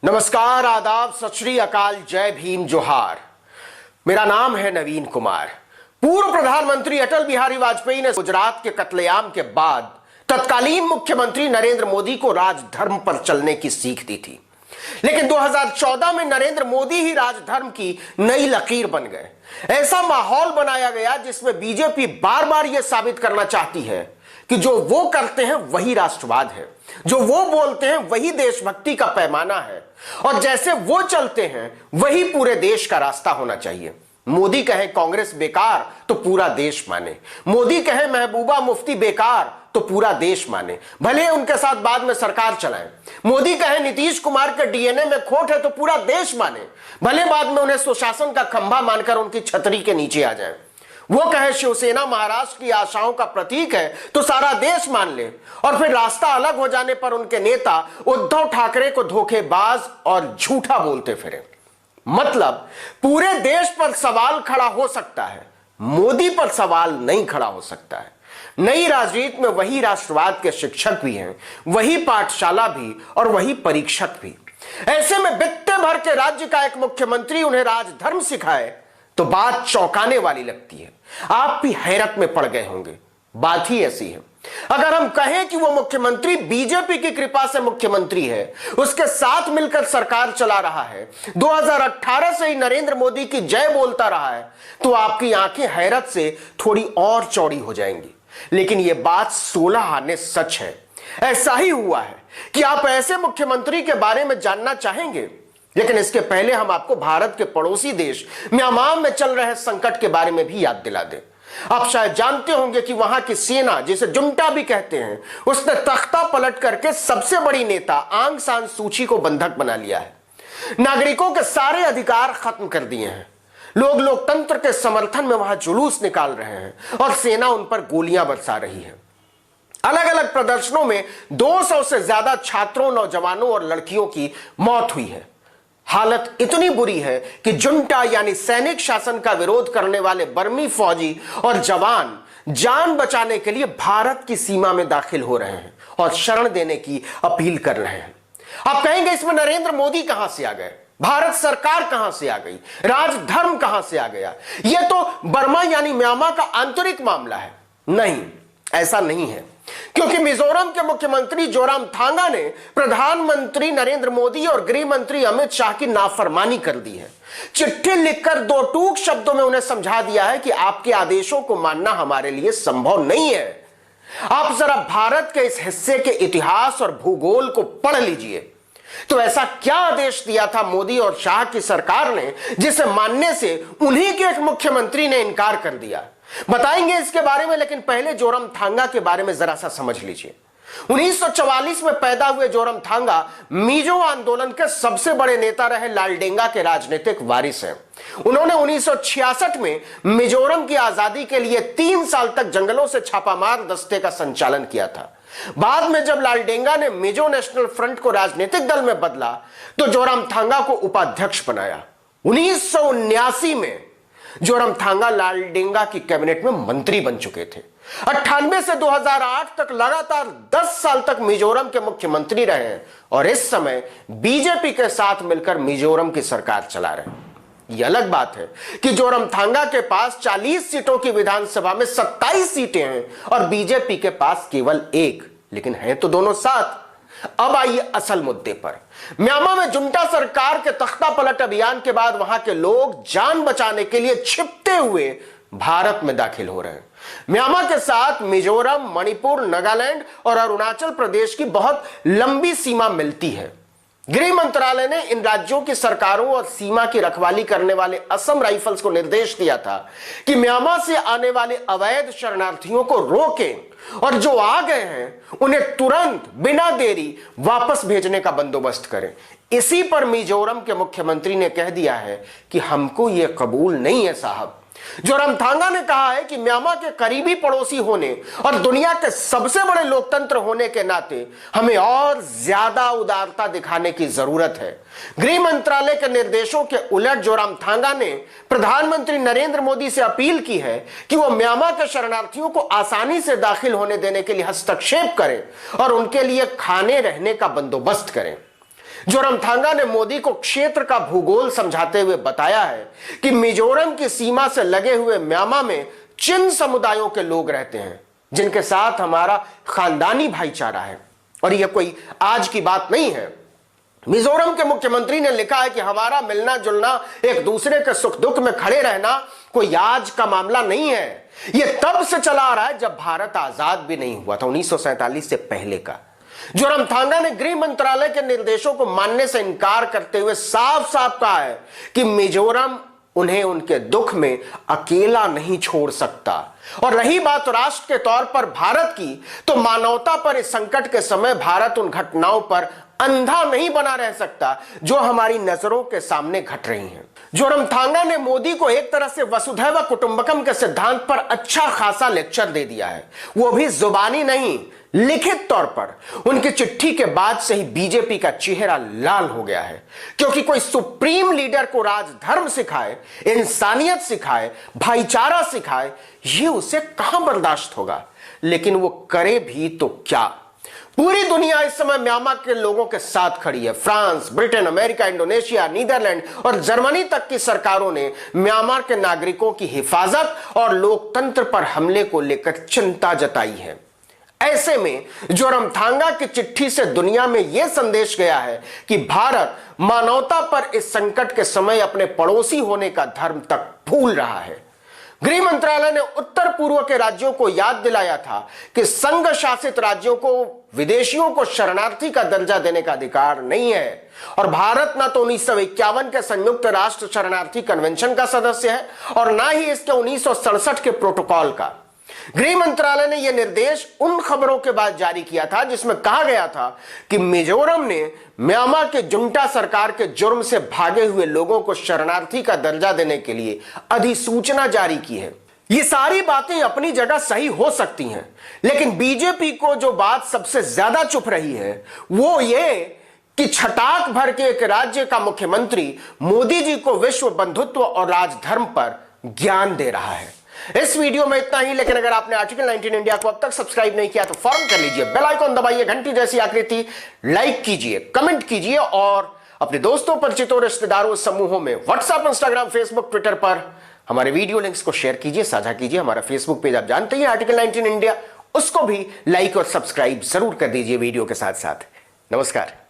नमस्कार, आदाब, सत श्री अकाल, जय भीम, जोहार। मेरा नाम है नवीन कुमार। पूर्व प्रधानमंत्री अटल बिहारी वाजपेयी ने गुजरात के कत्लेआम के बाद तत्कालीन मुख्यमंत्री नरेंद्र मोदी को राजधर्म पर चलने की सीख दी थी, लेकिन 2014 में नरेंद्र मोदी ही राजधर्म की नई लकीर बन गए। ऐसा माहौल बनाया गया जिसमें बीजेपी बार बार यह साबित करना चाहती है कि जो वो करते हैं वही राष्ट्रवाद है, जो वो बोलते हैं वही देशभक्ति का पैमाना है, और जैसे वो चलते हैं वही पूरे देश का रास्ता होना चाहिए। मोदी कहे कांग्रेस बेकार तो पूरा देश माने, मोदी कहे महबूबा मुफ्ती बेकार तो पूरा देश माने, भले उनके साथ बाद में सरकार चलाएं। मोदी कहे नीतीश कुमार के डीएनए में खोट है तो पूरा देश माने, भले बाद में उन्हें सुशासन का खंभा मानकर उनकी छतरी के नीचे आ जाए। वो कहे शिवसेना महाराष्ट्र की आशाओं का प्रतीक है तो सारा देश मान ले, और फिर रास्ता अलग हो जाने पर उनके नेता उद्धव ठाकरे को धोखेबाज और झूठा बोलते फिरे। मतलब पूरे देश पर सवाल खड़ा हो सकता है, मोदी पर सवाल नहीं खड़ा हो सकता है। नई राजनीति में वही राष्ट्रवाद के शिक्षक भी हैं, वही पाठशाला भी और वही परीक्षक भी। ऐसे में बित्ते भर के राज्य का एक मुख्यमंत्री उन्हें राजधर्म सिखाए तो बात चौंकाने वाली लगती है। आप भी हैरत में पड़ गए होंगे। बात ही ऐसी है। अगर हम कहें कि वो मुख्यमंत्री बीजेपी की कृपा से मुख्यमंत्री है, उसके साथ मिलकर सरकार चला रहा है, 2018 से ही नरेंद्र मोदी की जय बोलता रहा है, तो आपकी आंखें हैरत से थोड़ी और चौड़ी हो जाएंगी। लेकिन यह बात 16 आने सच है। ऐसा ही हुआ है कि आप ऐसे मुख्यमंत्री के बारे में जानना चाहेंगे, लेकिन इसके पहले हम आपको भारत के पड़ोसी देश म्यांमार में चल रहे संकट के बारे में भी याद दिला दें। आप शायद जानते होंगे कि वहां की सेना, जिसे जुंटा भी कहते हैं, उसने तख्ता पलट करके सबसे बड़ी नेता आंग सान सूची को बंधक बना लिया है। नागरिकों के सारे अधिकार खत्म कर दिए हैं। लोग लोकतंत्र के समर्थन में वहां जुलूस निकाल रहे हैं और सेना उन पर गोलियां बरसा रही है। अलग अलग प्रदर्शनों में 200 से ज्यादा छात्रों, नौजवानों और लड़कियों की मौत हुई है। हालत इतनी बुरी है कि जुंटा यानी सैनिक शासन का विरोध करने वाले बर्मी फौजी और जवान जान बचाने के लिए भारत की सीमा में दाखिल हो रहे हैं और शरण देने की अपील कर रहे हैं। आप कहेंगे इसमें नरेंद्र मोदी कहां से आ गए, भारत सरकार कहां से आ गई, राजधर्म कहां से आ गया? यह तो बर्मा यानी म्यांमार का आंतरिक मामला है। नहीं, ऐसा नहीं है, क्योंकि मिजोरम के मुख्यमंत्री जोरामथांगा ने प्रधानमंत्री नरेंद्र मोदी और गृह मंत्री अमित शाह की नाफरमानी कर दी है। चिट्ठी लिखकर 2 टूक शब्दों में उन्हें समझा दिया है कि आपके आदेशों को मानना हमारे लिए संभव नहीं है। आप जरा भारत के इस हिस्से के इतिहास और भूगोल को पढ़ लीजिए। तो ऐसा क्या आदेश दिया था मोदी और शाह की सरकार ने जिसे मानने से उन्हीं के एक मुख्यमंत्री ने इनकार कर दिया? बताएंगे इसके बारे में, लेकिन पहले जोरामथांगा के बारे में जरा सा समझ लीजिए। 1944 में पैदा हुए जोरामथांगा मिजो आंदोलन के सबसे बड़े नेता रहे लालडेंगा के राजनीतिक वारिस हैं। उन्होंने 1966 में मिजोरम की आजादी के लिए 3 साल तक जंगलों से छापामार दस्ते का संचालन किया था। बाद में जब लालडेंगा ने मिजो नेशनल फ्रंट को राजनीतिक दल में बदला तो जोरामथांगा को उपाध्यक्ष बनाया। 1979 में जोरामथांगा लालडेंगा की कैबिनेट में मंत्री बन चुके थे। 98 से 2008 तक लगातार 10 साल तक मिजोरम के मुख्यमंत्री रहे और इस समय बीजेपी के साथ मिलकर मिजोरम की सरकार चला रहे हैं। यह अलग बात है कि जोरामथांगा के पास 40 सीटों की विधानसभा में 27 सीटें हैं और बीजेपी के पास केवल 1, लेकिन हैं तो दोनों साथ। अब आइए असल मुद्दे पर। म्यांमार में जुंटा सरकार के तख्ता पलट अभियान के बाद वहां के लोग जान बचाने के लिए छिपते हुए भारत में दाखिल हो रहे हैं। म्यांमार के साथ मिजोरम, मणिपुर, नागालैंड और अरुणाचल प्रदेश की बहुत लंबी सीमा मिलती है। गृह मंत्रालय ने इन राज्यों की सरकारों और सीमा की रखवाली करने वाले असम राइफल्स को निर्देश दिया था कि म्यांमार से आने वाले अवैध शरणार्थियों को रोकें और जो आ गए हैं उन्हें तुरंत बिना देरी वापस भेजने का बंदोबस्त करें। इसी पर मिजोरम के मुख्यमंत्री ने कह दिया है कि हमको यह कबूल नहीं है साहब। जोरामथांगा ने कहा है कि म्यांमार के करीबी पड़ोसी होने और दुनिया के सबसे बड़े लोकतंत्र होने के नाते हमें और ज्यादा उदारता दिखाने की जरूरत है। गृह मंत्रालय के निर्देशों के उलट जोरामथांगा ने प्रधानमंत्री नरेंद्र मोदी से अपील की है कि वो म्यांमार के शरणार्थियों को आसानी से दाखिल होने देने के लिए हस्तक्षेप करें और उनके लिए खाने रहने का बंदोबस्त करें। जोरमथांगा ने मोदी को क्षेत्र का भूगोल समझाते हुए बताया है कि मिजोरम की सीमा से लगे हुए म्यांमार में चिन समुदायों के लोग रहते हैं, जिनके साथ हमारा खानदानी भाईचारा है। और यह कोई आज की बात नहीं है। मिजोरम के मुख्यमंत्री ने लिखा है कि हमारा मिलना जुलना, एक दूसरे के सुख दुख में खड़े रहना कोई आज का मामला नहीं है। यह तब से चला आ रहा है जब भारत आजाद भी नहीं हुआ था, 1947 से पहले का। जोरमथांगा ने गृह मंत्रालय के निर्देशों को मानने से इनकार करते हुए साफ साफ कहा है कि मिजोरम उन्हें उनके दुख में अकेला नहीं छोड़ सकता। और रही बात राष्ट्र के तौर पर भारत की, तो मानवता पर इस संकट के समय भारत उन घटनाओं पर अंधा नहीं बना रह सकता जो हमारी नजरों के सामने घट रही हैं। जोरमथांगा ने मोदी को एक तरह से वसुधैव कुटुंबकम के सिद्धांत पर अच्छा खासा लेक्चर दे दिया है, वो भी जुबानी नहीं, लिखित तौर पर। उनकी चिट्ठी के बाद से ही बीजेपी का चेहरा लाल हो गया है, क्योंकि कोई सुप्रीम लीडर को राजधर्म सिखाए, इंसानियत सिखाए, भाईचारा सिखाए, ये उसे कहां बर्दाश्त होगा। लेकिन वो करे भी तो क्या। पूरी दुनिया इस समय म्यांमार के लोगों के साथ खड़ी है। France, Britain, America, Indonesia, Netherland और जर्मनी तक की सरकारों ने म्यांमार के नागरिकों की हिफाजत और लोकतंत्र पर हमले को लेकर चिंता जताई है। ऐसे में जोरमथांगा की चिट्ठी से दुनिया में यह संदेश गया है कि भारत मानवता पर इस संकट के समय अपने पड़ोसी होने का धर्म तक भूल रहा है। गृह मंत्रालय ने उत्तर पूर्व के राज्यों को याद दिलाया था कि संघ शासित राज्यों को विदेशियों को शरणार्थी का दर्जा देने का अधिकार नहीं है। और भारत ना तो 1951 के संयुक्त राष्ट्र शरणार्थी कन्वेंशन का सदस्य है और ना ही इसके 1967 के प्रोटोकॉल का। गृह मंत्रालय ने यह निर्देश उन खबरों के बाद जारी किया था जिसमें कहा गया था कि मिजोरम ने म्यांमार के जुंटा सरकार के जुर्म से भागे हुए लोगों को शरणार्थी का दर्जा देने के लिए अधिसूचना जारी की है। ये सारी बातें अपनी जगह सही हो सकती हैं, लेकिन बीजेपी को जो बात सबसे ज्यादा चुप रही है वो ये कि छटाक भर के एक राज्य का मुख्यमंत्री मोदी जी को विश्व बंधुत्व और राजधर्म पर ज्ञान दे रहा है। इस वीडियो में इतना ही, लेकिन अगर आपने आर्टिकल 19 इंडिया को अब तक सब्सक्राइब नहीं किया तो फौरन कर लीजिए, बेल आइकॉन दबाइए, घंटी जैसी आकृति लाइक कीजिए, कमेंट कीजिए और अपने दोस्तों, परिचितों, रिश्तेदारों, समूहों में व्हाट्सएप, इंस्टाग्राम, फेसबुक, ट्विटर पर हमारे वीडियो लिंक्स को शेयर कीजिए, साझा कीजिए। हमारा फेसबुक पेज आप जानते हैं आर्टिकल 19 इंडिया, उसको भी लाइक और सब्सक्राइब जरूर कर दीजिए वीडियो के साथ साथ। नमस्कार।